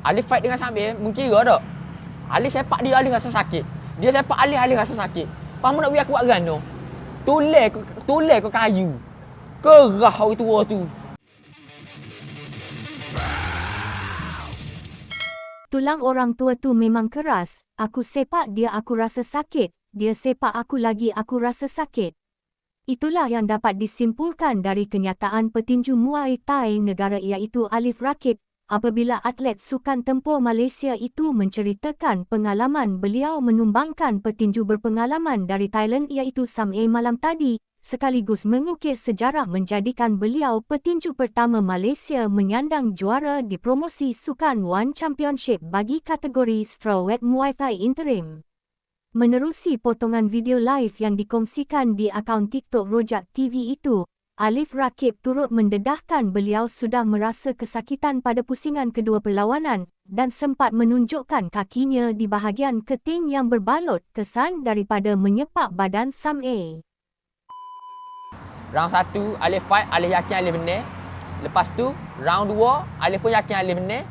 Alif fight dengan Syamil, mengkira tak? Alif sepak dia, Alif rasa sakit. Dia sepak Alif, Alif rasa sakit. Pamu nak biar aku buat gano. Tulis kau kayu. Kerah orang tua tu. Tulang orang tua tu memang keras. Aku sepak dia, aku rasa sakit. Dia sepak aku lagi, aku rasa sakit. Itulah yang dapat disimpulkan dari kenyataan petinju Muay Thai negara iaitu Alif Rakib apabila atlet sukan tempur Malaysia itu menceritakan pengalaman beliau menumbangkan petinju berpengalaman dari Thailand iaitu Sam A malam tadi, sekaligus mengukir sejarah menjadikan beliau petinju pertama Malaysia menyandang juara di promosi Sukan One Championship bagi kategori Strawweight Muay Thai Interim. Menerusi potongan video live yang dikongsikan di akaun TikTok Rojak TV itu, Alif Rakib turut mendedahkan beliau sudah merasa kesakitan pada pusingan kedua perlawanan dan sempat menunjukkan kakinya di bahagian keting yang berbalot kesan daripada menyepak badan Sam A. Round 1, Alif fight, Alif yakin Alif benar. Lepas tu, round 2, Alif pun yakin Alif benar.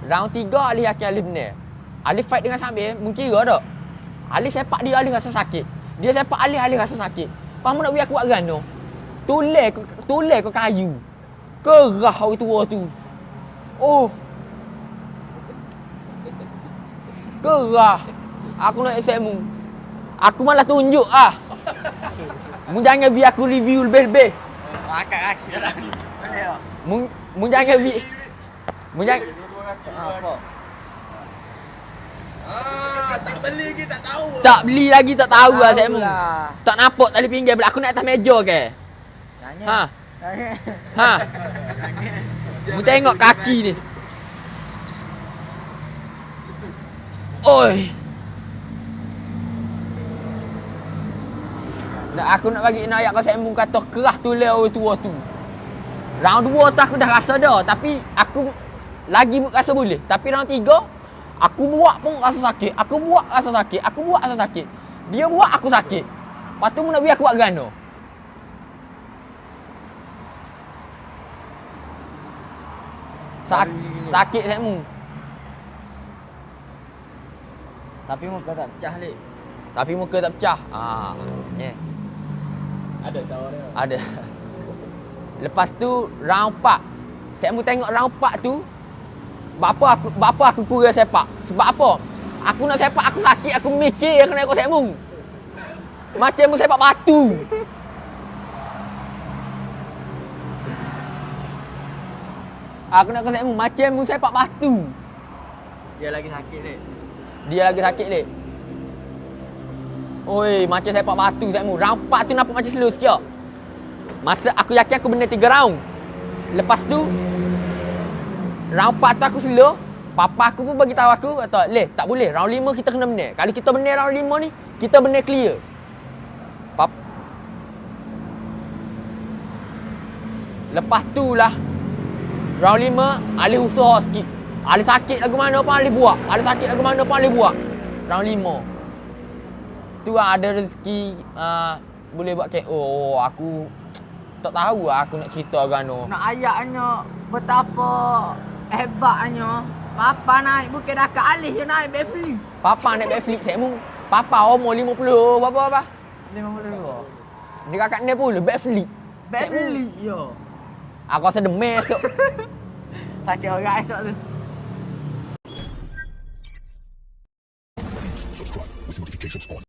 Round 3, Alif yakin Alif benar. Alif fight dengan Syamil, mengkira tak? Alif sepak dia, Alif rasa sakit. Dia sepak Alif, Alif rasa sakit. Pamu nak biar aku buat gano. Tulis kau kayu. Kerah orang tua tu. Oh. Kerah. Aku nak accept mu. Aku malah tunjuk ah. Mu jangan biar aku review lebih-lebih. Angkat kaki dah ni. Mu jangan biar. Mu jangan. Apa? Tak beli lagi tak tahu. Tak beli lagi tak tahu lah saya mu. lah. Tak nampak tali pinggir aku nak atas meja ke? Ha. Ha. Mu tengok kaki ni. Oi. Aku nak bagi ayat kau saya mu kata kerah tulis orang tua tu. Round 2 tu aku dah rasa dah, tapi aku lagi rasa boleh. Tapi round 3 aku buat pun rasa sakit. Aku buat rasa sakit. Aku buat rasa sakit. Dia buat aku sakit. Lepas tu mu nak biar aku buat gano. Sakit saya mu. Tapi muka tak pecah lek. Tapi muka tak pecah. Yeah. Ada cara dia. Ada. Lepas tu round 4. Saya mu tengok round 4 tu. Bapa aku kurang sepak. Sebab apa? Aku nak sepak aku sakit, aku mikir aku nak ikut saya mu. Macam mu sepak batu. Aku nak ikut saya mu macam mu sepak batu. Dia lagi sakit lek. Dia lagi sakit lek. Oi, macam sepak batu saya mu. Round 4 tu nampak macam slow sikit. Masa aku yakin aku benar 3 round. Lepas tu round 4 tu aku slow. Papa aku pun bagi tahu aku kata, "Leh, tak boleh. Round 5 kita kena benar. Kalau kita benar round 5 ni, kita benar clear." Lepas tu lah round 5, Alif usaha sikit. Alif sakit lagu mana pun Alif buat. Alif sakit lagu mana pun Alif buat. Round 5. Tu lah ada rezeki boleh buat KO. Oh, aku tak tahu lah aku nak cerita gano. Nak ayatnya betapa hebatnya. Papa naik bukit dah ke Alif je naik backflip. Papa naik backflip saya mu. Papa umur 50 berapa? 52. Dia kakak dia pula backflip. Backflip yo. Aku rasa demam esok. Sakit orang esok tu. Subscribe with notifications on.